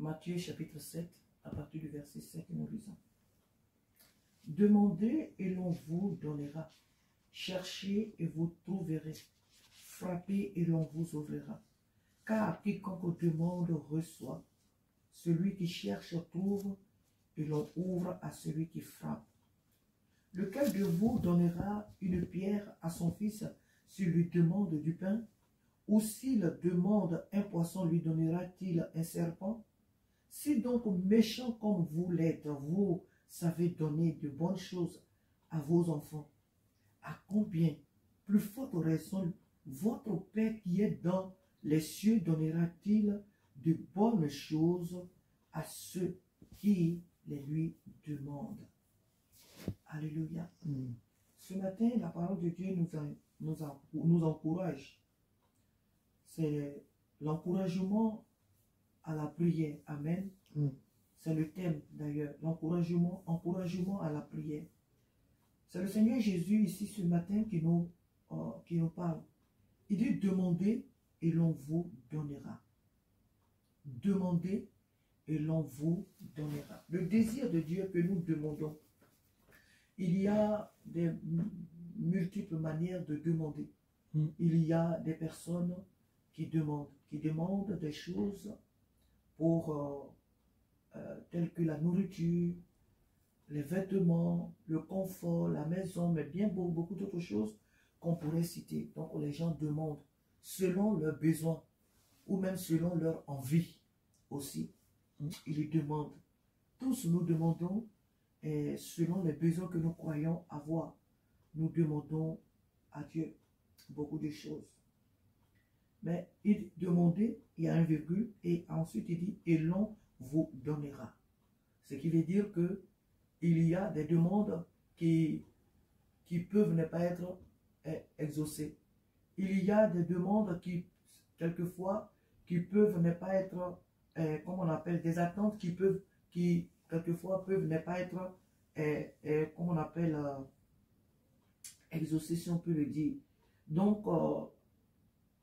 Matthieu chapitre 7, à partir du verset 7, nous lisons. Demandez et l'on vous donnera. Cherchez et vous trouverez. Frappez et l'on vous ouvrira. Car quiconque demande reçoit. Celui qui cherche trouve et l'on ouvre à celui qui frappe. Lequel de vous donnera une pierre à son fils s'il lui demande du pain? Ou s'il demande un poisson, lui donnera-t-il un serpent? Si donc méchant comme vous l'êtes, vous savez donner de bonnes choses à vos enfants, à combien plus forte raison votre Père qui est dans les cieux donnera-t-il de bonnes choses à ceux qui les lui demandent? Alléluia. Ce matin, la parole de Dieu nous encourage. C'est l'encouragement à la prière. Amen. C'est le thème d'ailleurs. L'encouragement à la prière. C'est le Seigneur Jésus ici ce matin qui nous parle. Il dit demandez et l'on vous donnera. Demandez et l'on vous donnera. Le désir de Dieu que nous demandons. Il y a des multiples manières de demander. Il y a des personnes qui demandent des choses pour telles que la nourriture, les vêtements, le confort, la maison, mais bien beaucoup d'autres choses qu'on pourrait citer. Donc les gens demandent selon leurs besoins ou même selon leur envie aussi. Ils demandent. Tous nous demandons selon les besoins que nous croyons avoir. Nous demandons à Dieu beaucoup de choses. Mais il demandait, il y a un virgule, et ensuite il dit, et l'on vous donnera. Ce qui veut dire que il y a des demandes qui peuvent ne pas être exaucées. Il y a des demandes qui, quelquefois, qui peuvent ne pas être, comme on appelle, des attentes qui quelquefois peuvent ne pas être, comme on appelle, exaucées, si on peut le dire. Donc,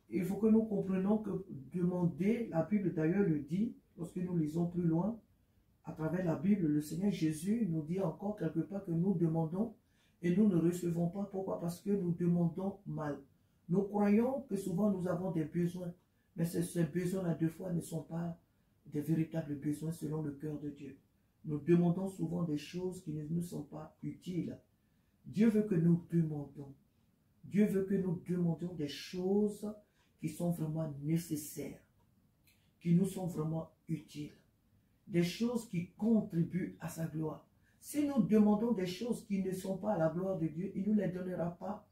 il faut que nous comprenions que demander, la Bible d'ailleurs le dit, lorsque nous lisons plus loin, à travers la Bible, le Seigneur Jésus nous dit encore quelque part que nous demandons et nous ne recevons pas. Pourquoi? Parce que nous demandons mal. Nous croyons que souvent nous avons des besoins, mais ces besoins-là, deux fois, ne sont pas des véritables besoins selon le cœur de Dieu. Nous demandons souvent des choses qui ne nous sont pas utiles. Dieu veut que nous demandons. Dieu veut que nous demandions des choses qui sont vraiment nécessaires, qui nous sont vraiment utiles, des choses qui contribuent à sa gloire. Si nous demandons des choses qui ne sont pas à la gloire de Dieu, il ne nous les donnera pas.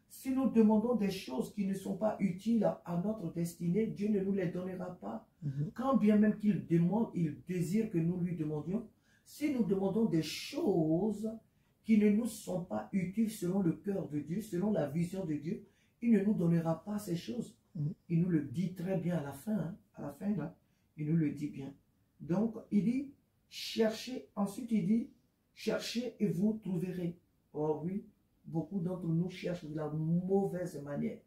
Si nous demandons des choses qui ne sont pas utiles à notre destinée, Dieu ne nous les donnera pas. Quand bien même qu'il demande, il désire que nous lui demandions. Si nous demandons des choses qui ne nous sont pas utiles selon le cœur de Dieu, selon la vision de Dieu, il ne nous donnera pas ces choses. Il nous le dit très bien à la fin, là, il nous le dit bien. Donc, il dit, cherchez, ensuite il dit, cherchez et vous trouverez. Oh oui, beaucoup d'entre nous cherchent de la mauvaise manière.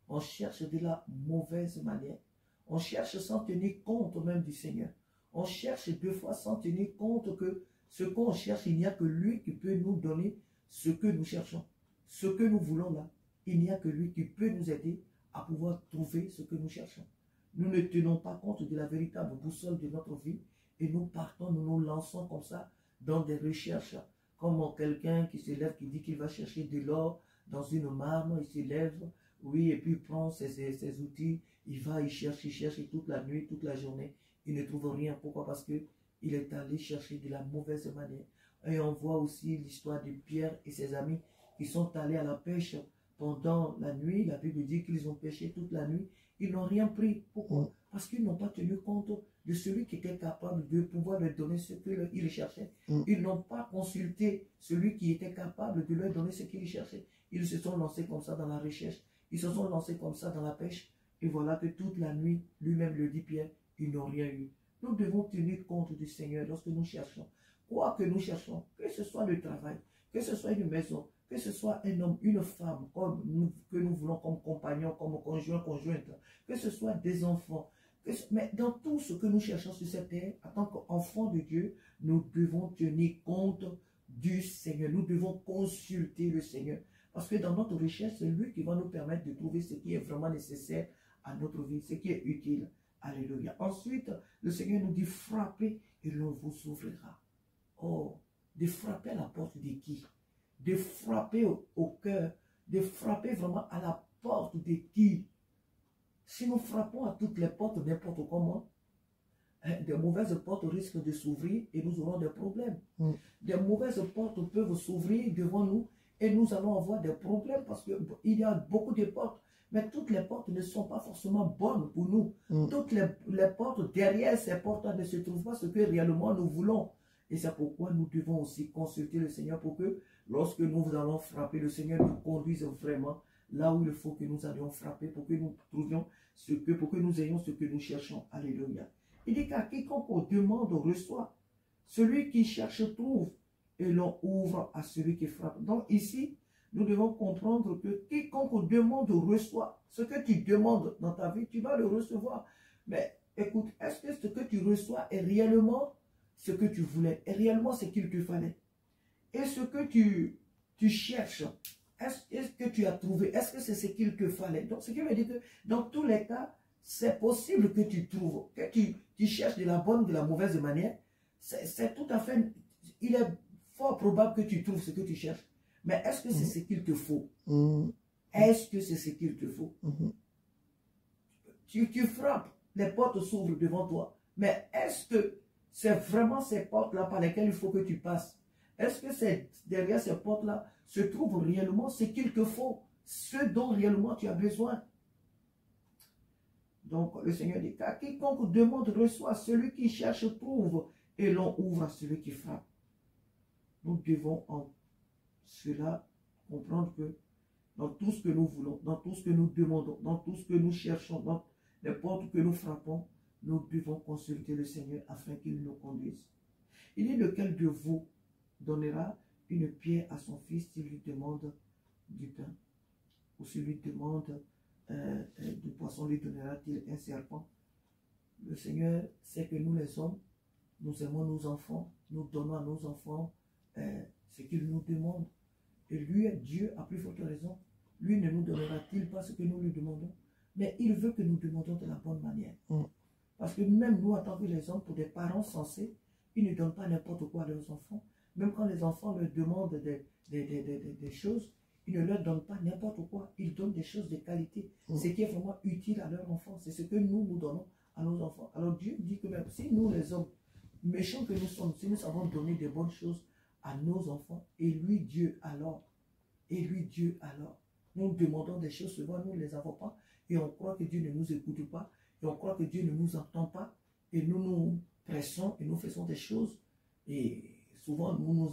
On cherche de la mauvaise manière. On cherche sans tenir compte même du Seigneur. On cherche deux fois sans tenir compte que ce qu'on cherche, il n'y a que lui qui peut nous donner ce que nous cherchons. Ce que nous voulons là, il n'y a que lui qui peut nous aider à pouvoir trouver ce que nous cherchons. Nous ne tenons pas compte de la véritable boussole de notre vie et nous partons, nous nous lançons comme ça dans des recherches. Comme quelqu'un qui se lève, qui dit qu'il va chercher de l'or dans une marne, il se lève, oui, et puis il prend ses outils, il va, il cherche et toute la nuit, toute la journée, il ne trouve rien. Pourquoi? Parce que il est allé chercher de la mauvaise manière. Et on voit aussi l'histoire de Pierre et ses amis qui sont allés à la pêche pendant la nuit. La Bible dit qu'ils ont pêché toute la nuit. Ils n'ont rien pris. Pourquoi? Parce qu'ils n'ont pas tenu compte de celui qui était capable de pouvoir leur donner ce qu'ils cherchaient. Ils n'ont pas consulté celui qui était capable de leur donner ce qu'ils cherchaient. Ils se sont lancés comme ça dans la recherche. Ils se sont lancés comme ça dans la pêche. Et voilà que toute la nuit, lui-même le dit Pierre, ils n'ont rien eu. Nous devons tenir compte du Seigneur lorsque nous cherchons. Quoi que nous cherchons, que ce soit le travail, que ce soit une maison, que ce soit un homme, une femme, que nous voulons comme compagnon, comme conjoint, conjointe, que ce soit des enfants, Mais dans tout ce que nous cherchons sur cette terre, en tant qu'enfants de Dieu, nous devons tenir compte du Seigneur. Nous devons consulter le Seigneur. Parce que dans notre recherche, c'est lui qui va nous permettre de trouver ce qui est vraiment nécessaire à notre vie, ce qui est utile. Alléluia. Ensuite, le Seigneur nous dit frappez et l'on vous ouvrira. Oh, de frapper à la porte de qui? De frapper au cœur, de frapper vraiment à la porte de qui? Si nous frappons à toutes les portes n'importe comment, de mauvaises portes risquent de s'ouvrir et nous aurons des problèmes. Des mauvaises portes peuvent s'ouvrir devant nous et nous allons avoir des problèmes parce qu'il y a beaucoup de portes. Mais toutes les portes ne sont pas forcément bonnes pour nous. Toutes les portes, derrière ces portes ne se trouvent pas ce que réellement nous voulons. Et c'est pourquoi nous devons aussi consulter le Seigneur pour que lorsque nous allons frapper, le Seigneur nous conduise vraiment là où il faut que nous allions frapper pour que nous trouvions pour que nous ayons ce que nous cherchons. Alléluia. Il dit qu'à quiconque on demande, on reçoit. Celui qui cherche trouve et l'on ouvre à celui qui frappe. Donc ici, nous devons comprendre que quiconque demande, reçoit. Ce que tu demandes dans ta vie, tu vas le recevoir. Mais écoute, est-ce que ce que tu reçois est réellement ce que tu voulais, est réellement ce qu'il te fallait? Et ce que tu cherches, est-ce que tu as trouvé? Est-ce que c'est ce qu'il te fallait? Donc, ce qui veut dire que dans tous les cas, c'est possible que tu trouves, que tu cherches de la bonne ou de la mauvaise manière. C'est tout à fait, il est fort probable que tu trouves ce que tu cherches. Mais est-ce que c'est ce qu'il te faut? Est-ce que c'est ce qu'il te faut? Tu frappes, les portes s'ouvrent devant toi. Mais est-ce que c'est vraiment ces portes-là par lesquelles il faut que tu passes? Est-ce que c'est derrière ces portes-là se trouve réellement ce qu'il te faut? Ce dont réellement tu as besoin? Donc le Seigneur dit, car quiconque demande reçoit, celui qui cherche trouve, et l'on ouvre à celui qui frappe. Nous devons en cela comprendre que dans tout ce que nous voulons, dans tout ce que nous demandons, dans tout ce que nous cherchons, dans les portes que nous frappons, nous devons consulter le Seigneur afin qu'il nous conduise. Il est lequel de vous donnera une pierre à son fils s'il lui demande du pain, ou s'il lui demande du poisson, lui donnera-t-il un serpent? Le Seigneur sait que nous les hommes, nous aimons nos enfants, nous donnons à nos enfants ce qu'ils nous demandent. Et lui, Dieu, a plus forte raison, lui ne nous donnera-t-il pas ce que nous lui demandons? Mais il veut que nous demandions de la bonne manière. Parce que même nous, en tant que les hommes, pour des parents sensés, ils ne donnent pas n'importe quoi à leurs enfants. Même quand les enfants leur demandent des choses, ils ne leur donnent pas n'importe quoi. Ils donnent des choses de qualité. Ce qui est vraiment utile à leur enfant, c'est ce que nous donnons à nos enfants. Alors Dieu dit que même si nous, les hommes, méchants que nous sommes, si nous savons donner des bonnes choses à nos enfants, et lui, Dieu, alors, nous demandons des choses, souvent nous ne les avons pas, et on croit que Dieu ne nous écoute pas, et on croit que Dieu ne nous entend pas, et nous nous pressons, et nous faisons des choses, et souvent nous nous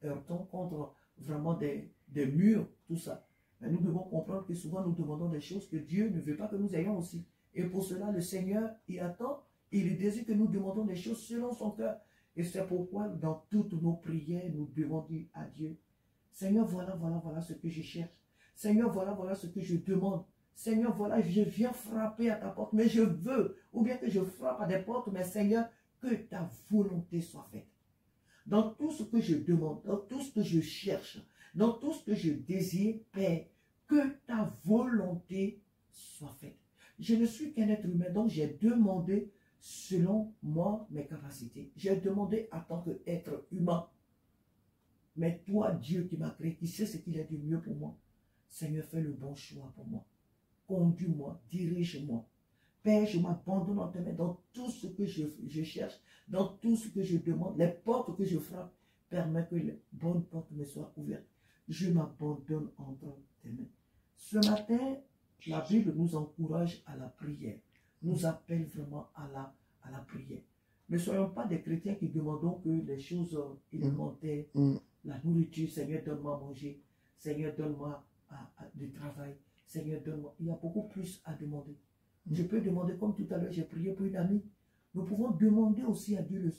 heurtons contre vraiment des murs, tout ça. Mais nous devons comprendre que souvent nous demandons des choses que Dieu ne veut pas que nous ayons aussi. Et pour cela, le Seigneur, il attend, il désire que nous demandons des choses selon son cœur. Et c'est pourquoi dans toutes nos prières, nous devons dire à Dieu, Seigneur, voilà ce que je cherche. Seigneur, voilà ce que je demande. Seigneur, voilà, je viens frapper à ta porte, mais je veux, ou bien que je frappe à des portes, mais Seigneur, que ta volonté soit faite. Dans tout ce que je demande, dans tout ce que je cherche, dans tout ce que je désire, Père, que ta volonté soit faite. Je ne suis qu'un être humain, donc j'ai demandé selon moi, mes capacités. J'ai demandé en tant qu'être humain. Mais toi, Dieu qui m'a créé, qui sait ce qu'il y a de mieux pour moi, Seigneur, fais le bon choix pour moi. Conduis-moi, dirige-moi. Père, je m'abandonne en tes mains dans tout ce que je cherche, dans tout ce que je demande, les portes que je frappe, permets que les bonnes portes me soient ouvertes. Je m'abandonne entre tes mains. Ce matin, la Bible nous encourage à la prière, nous appelle vraiment à la prière. Ne soyons pas des chrétiens qui demandons que les choses élémentaires, la nourriture, Seigneur, donne-moi à manger, Seigneur, donne-moi du travail, Seigneur, donne-moi. Il y a beaucoup plus à demander. Je peux demander, comme tout à l'heure, j'ai prié pour une amie. Nous pouvons demander aussi à Dieu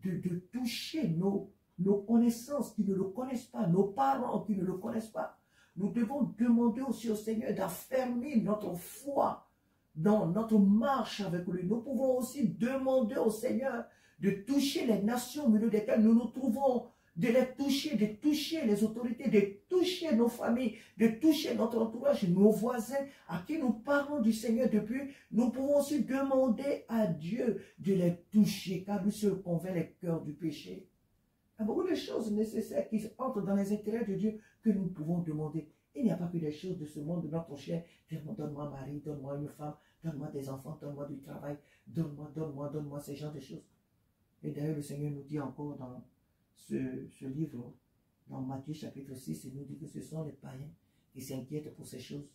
de toucher nos connaissances qui ne le connaissent pas, nos parents qui ne le connaissent pas. Nous devons demander aussi au Seigneur d'affermir notre foi dans notre marche avec lui. Nous pouvons aussi demander au Seigneur de toucher les nations au milieu desquelles nous nous trouvons, de les toucher, de toucher les autorités, de toucher nos familles, de toucher notre entourage, nos voisins à qui nous parlons du Seigneur depuis. Nous pouvons aussi demander à Dieu de les toucher, car lui seul convainc les cœurs du péché. Il y a beaucoup de choses nécessaires qui entrent dans les intérêts de Dieu que nous pouvons demander. Il n'y a pas que des choses de ce monde, de notre chair. Donne-moi un mari, donne-moi une femme, donne-moi des enfants, donne-moi du travail, donne-moi ces genres de choses. Et d'ailleurs, le Seigneur nous dit encore dans ce livre, dans Matthieu chapitre 6, il nous dit que ce sont les païens qui s'inquiètent pour ces choses.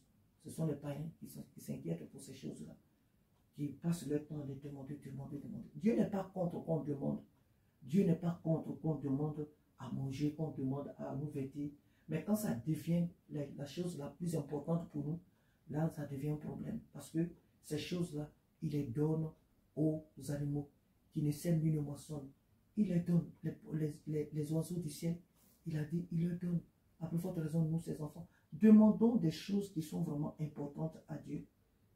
Ce sont les païens qui s'inquiètent pour ces choses-là, qui passent leur temps à les demander. Dieu n'est pas contre qu'on demande. Dieu n'est pas contre qu'on demande à manger, qu'on demande à nous vêtir. Mais quand ça devient la chose la plus importante pour nous, là, ça devient un problème. Parce que ces choses-là, il les donne aux animaux qui ne sèment ni ne moissonnent. Il les donne, les oiseaux du ciel, il a dit, il leur donne. À plus forte raison, nous, ses enfants, demandons des choses qui sont vraiment importantes à Dieu.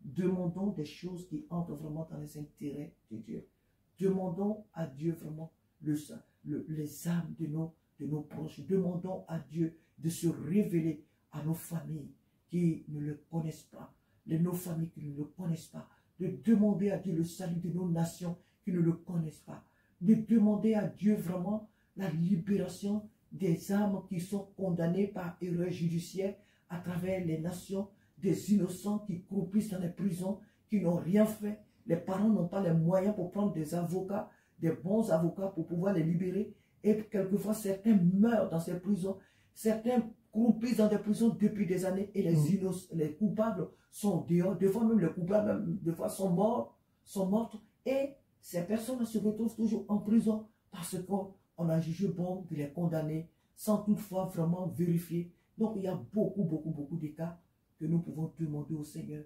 Demandons des choses qui entrent vraiment dans les intérêts de Dieu. Demandons à Dieu vraiment les âmes de nos proches. Demandons à Dieu de se révéler à nos familles qui ne le connaissent pas, nos familles qui ne le connaissent pas, de demander à Dieu le salut de nos nations qui ne le connaissent pas, de demander à Dieu vraiment la libération des âmes qui sont condamnées par erreur judiciaire à travers les nations, des innocents qui croupissent dans les prisons, qui n'ont rien fait. Les parents n'ont pas les moyens pour prendre des avocats, des bons avocats pour pouvoir les libérer. Et quelquefois, certains meurent dans ces prisons. Certains croupissent dans des prisons depuis des années et les coupables sont dehors. Des fois même les coupables des fois sont mortes. Et ces personnes se retrouvent toujours en prison parce qu'on a jugé bon de les condamner sans toutefois vraiment vérifier. Donc il y a beaucoup de cas que nous pouvons demander au Seigneur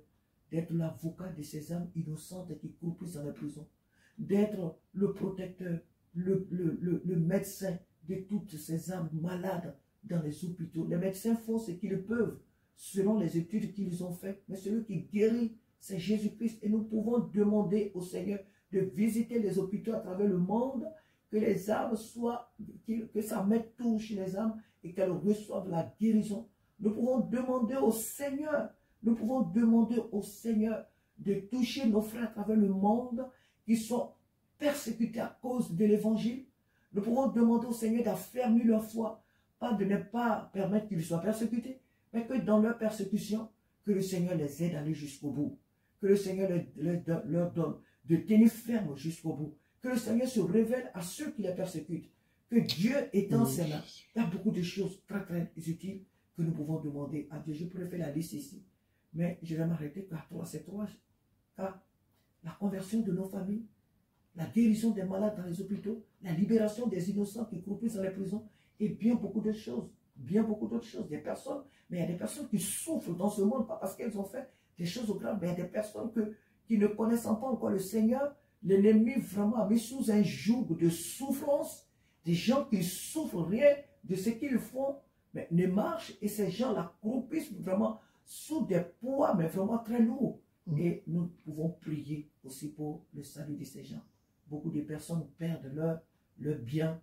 d'être l'avocat de ces âmes innocentes qui croupissent dans les prisons, d'être le protecteur, le médecin de toutes ces âmes malades dans les hôpitaux. Les médecins font ce qu'ils peuvent selon les études qu'ils ont faites, mais celui qui guérit, c'est Jésus-Christ. Et nous pouvons demander au Seigneur de visiter les hôpitaux à travers le monde, que les âmes soient, que sa main touche les âmes et qu'elles reçoivent la guérison. Nous pouvons demander au Seigneur, de toucher nos frères à travers le monde qui sont persécutés à cause de l'évangile. Nous pouvons demander au Seigneur d'affermir leur foi, pas de ne pas permettre qu'ils soient persécutés, mais que dans leur persécution, que le Seigneur les aide à aller jusqu'au bout, que le Seigneur leur donne de tenir ferme jusqu'au bout, que le Seigneur se révèle à ceux qui les persécutent, que Dieu étend ses mains. Il y a beaucoup de choses très utiles que nous pouvons demander à Dieu. Je pourrais faire la liste ici, mais je vais m'arrêter à ces trois cas. La conversion de nos familles, la guérison des malades dans les hôpitaux, la libération des innocents qui croupissent dans les prisons, et bien beaucoup d'autres choses. Des personnes, mais il y a des personnes qui souffrent dans ce monde, pas parce qu'elles ont fait des choses graves, mais il y a des personnes qui ne connaissent pas encore le Seigneur. L'ennemi vraiment a mis sous un joug de souffrance, des gens qui souffrent rien de ce qu'ils font, mais ne marchent, et ces gens-là croupissent vraiment sous des poids, mais vraiment très lourds. Et nous pouvons prier aussi pour le salut de ces gens. Beaucoup de personnes perdent leur bien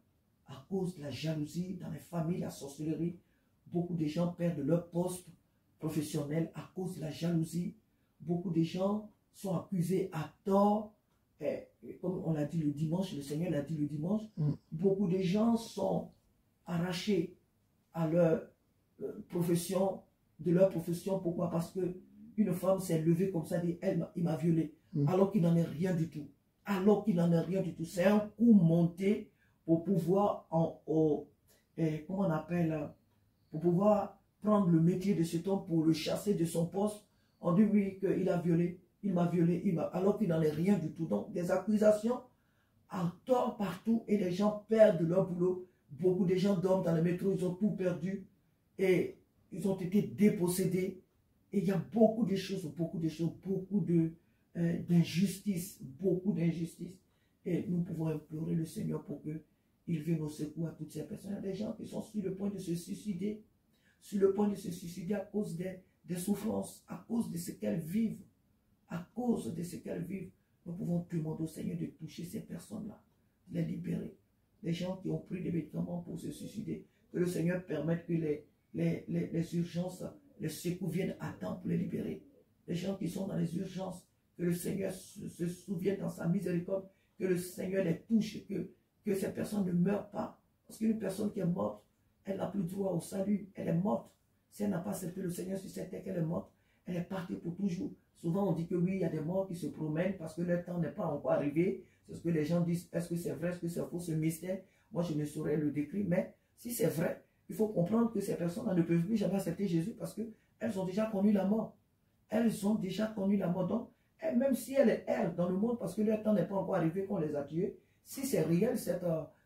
à cause de la jalousie dans les familles, la sorcellerie. Beaucoup de gens perdent leur poste professionnel à cause de la jalousie. Beaucoup de gens sont accusés à tort. Et comme on l'a dit le dimanche, le Seigneur l'a dit le dimanche, beaucoup de gens sont arrachés à leur profession, de leur profession. Pourquoi? Parce que une femme s'est levée comme ça, dit, il m'a violé, alors qu'il n'en est rien du tout. C'est un coup monté pour pouvoir, comment on appelle, pour pouvoir prendre le métier de cet homme pour le chasser de son poste. On dit oui, qu'il a violé, il m'a violé, alors qu'il n'en est rien du tout. Donc des accusations à tort partout et les gens perdent leur boulot. Beaucoup de gens dorment dans le métro, ils ont tout perdu et ils ont été dépossédés. Et il y a beaucoup de choses, beaucoup d'injustice, Et nous pouvons implorer le Seigneur pour qu'il vienne au secours à toutes ces personnes. Il y a des gens qui sont sur le point de se suicider, à cause des souffrances, à cause de ce qu'elles vivent, à cause de ce qu'elles vivent, nous pouvons demander au Seigneur de toucher ces personnes-là, de les libérer. Les gens qui ont pris des médicaments pour se suicider, que le Seigneur permette que les urgences, les secours viennent à temps pour les libérer. Les gens qui sont dans les urgences, que le Seigneur se souvienne dans sa miséricorde, que le Seigneur les touche, que ces personnes ne meurent pas. Parce qu'une personne qui est morte, elle n'a plus droit au salut, elle est morte. Si elle n'a pas accepté le Seigneur sur cette terre, qu'elle est morte, elle est partie pour toujours. Souvent on dit que oui, il y a des morts qui se promènent parce que leur temps n'est pas encore arrivé. C'est ce que les gens disent. Est-ce que c'est vrai, est-ce que c'est faux, ce mystère? Moi je ne saurais le décrire, mais si c'est vrai, il faut comprendre que ces personnes ne peuvent plus jamais accepter Jésus parce qu'elles ont déjà connu la mort. Elles ont déjà connu la mort. Donc, même si elles errent dans le monde parce que leur temps n'est pas encore arrivé qu'on les a tués, si c'est réel,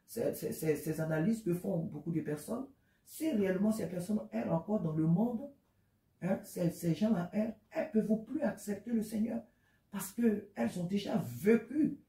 ces analyses que font beaucoup de personnes, si réellement ces personnes errent encore dans le monde, hein, ces gens-là errent, elles ne peuvent plus accepter le Seigneur parce qu'elles ont déjà vécu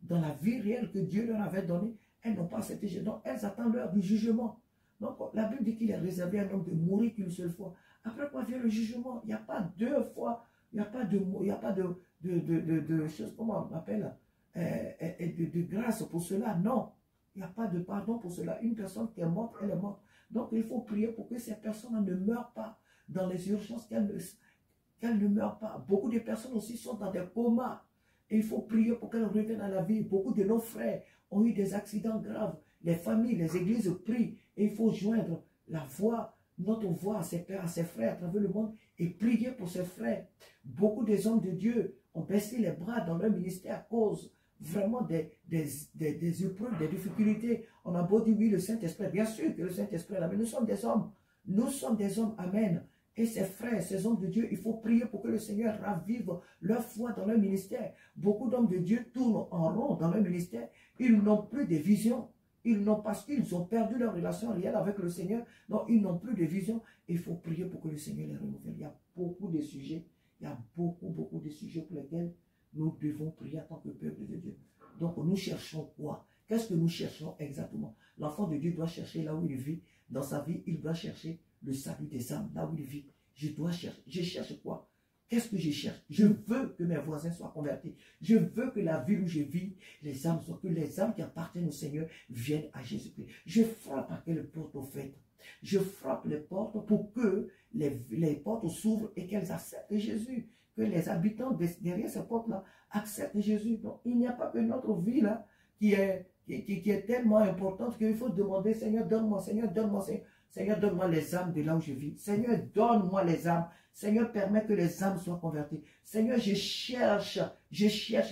dans la vie réelle que Dieu leur avait donnée. Elles n'ont pas accepté Jésus. Donc, elles attendent l'heure du jugement. Donc, la Bible dit qu'il est réservé à un homme de mourir qu'une seule fois. Après quoi vient le jugement? Il n'y a pas deux fois, il n'y a pas de choses, comment on appelle, de grâce pour cela. Non, il n'y a pas de pardon pour cela. Une personne qui est morte, elle est morte. Donc, il faut prier pour que ces personnes ne meurent pas dans les urgences, qu'elles ne meurent pas. Beaucoup de personnes aussi sont dans des comas. Et il faut prier pour qu'elles reviennent à la vie. Beaucoup de nos frères ont eu des accidents graves. Les familles, les églises prient. Et il faut joindre la voix, notre voix à ses pères, à ses frères à travers le monde et prier pour ses frères. Beaucoup des hommes de Dieu ont baissé les bras dans leur ministère à cause vraiment des épreuves, des difficultés. On a beau dire oui, le Saint-Esprit, bien sûr que le Saint-Esprit est là, mais nous sommes des hommes. Nous sommes des hommes, amen. Et ces frères, ces hommes de Dieu, il faut prier pour que le Seigneur ravive leur foi dans leur ministère. Beaucoup d'hommes de Dieu tournent en rond dans leur ministère. Ils n'ont plus de vision. Ils n'ont parce qu'ils ont perdu leur relation réelle avec le Seigneur. Donc, ils n'ont plus de vision. Il faut prier pour que le Seigneur les renouvelle. Il y a beaucoup de sujets. Il y a beaucoup de sujets pour lesquels nous devons prier en tant que peuple de Dieu. Donc, nous cherchons quoi? Qu'est-ce que nous cherchons exactement? L'enfant de Dieu doit chercher là où il vit. Dans sa vie, il doit chercher le salut des âmes, là où il vit. Je dois chercher. Je cherche quoi? Qu'est-ce que je cherche? Je veux que mes voisins soient convertis. Je veux que la ville où je vis, que les âmes qui appartiennent au Seigneur viennent à Jésus-Christ. Je frappe à quelle porte au fait? Je frappe les portes pour que les portes s'ouvrent et qu'elles acceptent Jésus. Que les habitants derrière ces portes-là acceptent Jésus. Donc, il n'y a pas que notre vie là qui est tellement importante qu'il faut demander, Seigneur, donne-moi, Seigneur, donne-moi, Seigneur. Seigneur, donne-moi les âmes de là où je vis. Seigneur, donne-moi les âmes. Seigneur, permets que les âmes soient converties. Seigneur, je cherche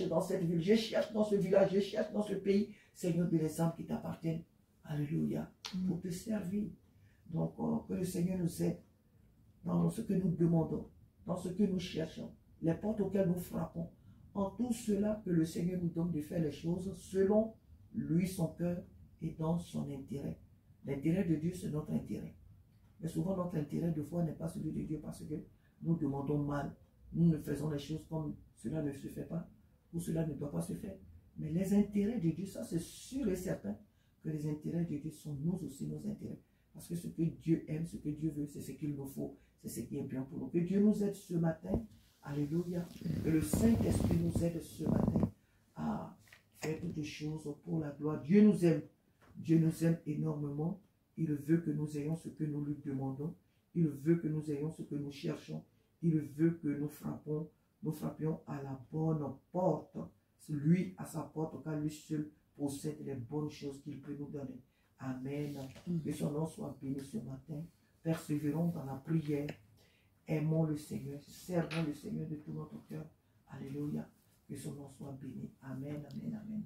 dans cette ville, je cherche dans ce village, je cherche dans ce pays. Seigneur, de les âmes qui t'appartiennent. Alléluia. Pour te servir. Donc, que le Seigneur nous aide dans ce que nous demandons, dans ce que nous cherchons, les portes auxquelles nous frappons. En tout cela, que le Seigneur nous donne de faire les choses selon lui, son cœur et dans son intérêt. L'intérêt de Dieu, c'est notre intérêt. Mais souvent, notre intérêt, de fois, n'est pas celui de Dieu parce que nous demandons mal. Nous ne faisons les choses comme cela ne se fait pas, ou cela ne doit pas se faire. Mais les intérêts de Dieu, ça c'est sûr et certain que les intérêts de Dieu sont nous aussi nos intérêts. Parce que ce que Dieu aime, ce que Dieu veut, c'est ce qu'il nous faut. C'est ce qui est bien pour nous. Que Dieu nous aide ce matin. Alléluia. Que le Saint-Esprit nous aide ce matin à faire toutes les choses pour la gloire. Dieu nous aime. Dieu nous aime énormément. Il veut que nous ayons ce que nous lui demandons. Il veut que nous ayons ce que nous cherchons. Il veut que nous frappions à la bonne porte. Lui, à sa porte, car lui seul possède les bonnes choses qu'il peut nous donner. Amen. Que son nom soit béni ce matin. Persévérons dans la prière. Aimons le Seigneur. Servons le Seigneur de tout notre cœur. Alléluia. Que son nom soit béni. Amen, amen, amen.